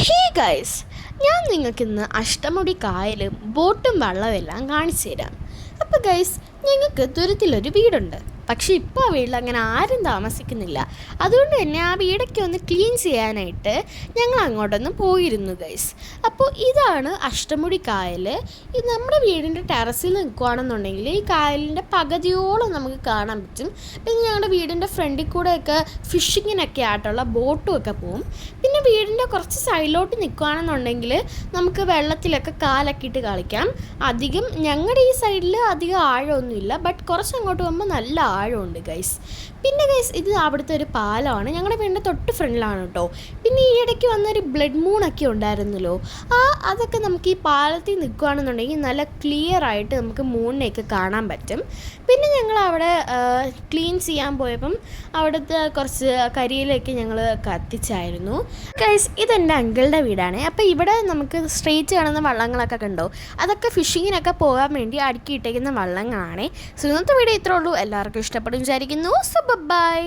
Hey guys, ഞാൻ നിങ്ങൾക്കിന്ന് അഷ്ടമുടി കായലും ബോട്ടും വള്ളമെല്ലാം കാണിച്ചു തരാം. അപ്പോൾ ഗൈസ്, ഞങ്ങൾക്ക് ദൂരത്തിലൊരു വീടുണ്ട്. പക്ഷേ ഇപ്പോൾ ആ വീട്ടിൽ അങ്ങനെ ആരും താമസിക്കുന്നില്ല. അതുകൊണ്ട് തന്നെ ആ വീടൊക്കെ ഒന്ന് ക്ലീൻ ചെയ്യാനായിട്ട് ഞങ്ങൾ അങ്ങോട്ടൊന്ന് പോയിരുന്നു ഗൈസ്. അപ്പോൾ ഇതാണ് അഷ്ടമുടി കായൽ. ഇത് നമ്മുടെ വീടിൻ്റെ ടെറസിൽ നിൽക്കുകയാണെന്നുണ്ടെങ്കിൽ ഈ കായലിൻ്റെ പകുതിയോളം നമുക്ക് കാണാൻ പറ്റും. പിന്നെ ഞങ്ങളുടെ വീടിൻ്റെ ഫ്രണ്ടിൽ കൂടെയൊക്കെ ഫിഷിങ്ങിനൊക്കെ ആയിട്ടുള്ള ബോട്ടും ഒക്കെ പോവും. പിന്നെ വീടിൻ്റെ കുറച്ച് സൈഡിലോട്ട് നിൽക്കുകയാണെന്നുണ്ടെങ്കിൽ നമുക്ക് വെള്ളത്തിലൊക്കെ കാലൊക്കെ ഇട്ട് കളിക്കാം. ഞങ്ങളുടെ ഈ സൈഡിൽ അധികം ആഴമൊന്നുമില്ല, ബട്ട് കുറച്ച് അങ്ങോട്ട് പോകുമ്പോൾ നല്ല ആഴമുണ്ട് ഗൈസ്. പിന്നെ ഗൈസ്, ഇത് അവിടുത്തെ ഒരു പാലമാണ്, ഞങ്ങളുടെ വീടിൻ്റെ തൊട്ട് ഫ്രണ്ടിലാണ് കേട്ടോ. പിന്നെ ഈ ഇടയ്ക്ക് വന്നൊരു ബ്ലഡ് മൂണൊക്കെ ഉണ്ടായിരുന്നല്ലോ, അതൊക്കെ നമുക്ക് ഈ പാലത്തിൽ നിൽക്കുകയാണെന്നുണ്ടെങ്കിൽ നല്ല ക്ലിയർ ആയിട്ട് നമുക്ക് മൂണിനെയൊക്കെ കാണാൻ പറ്റും. പിന്നെ ഞങ്ങൾ അവിടെ ക്ലീൻ ചെയ്യാൻ പോയപ്പം അവിടുത്തെ കുറച്ച് കരിയിലൊക്കെ ഞങ്ങൾ കത്തിച്ചായിരുന്നു ഗൈസ്. ഇതെൻ്റെ അങ്കിളുടെ വീടാണ്. അപ്പോൾ ഇവിടെ നമുക്ക് സ്ട്രെയിറ്റ് കാണുന്ന വള്ളങ്ങളൊക്കെ കണ്ടോ, അതൊക്കെ ഫിഷിങ്ങിനൊക്കെ പോകാൻ വേണ്ടി അടുക്കിയിട്ടേക്കുന്ന വള്ളങ്ങളാണ്. സോ ഇന്നത്തെ വീഡിയോ ഇത്രേ ഉള്ളൂ. എല്ലാവർക്കും ഇഷ്ടപ്പെടും വിചാരിക്കുന്നു. So by.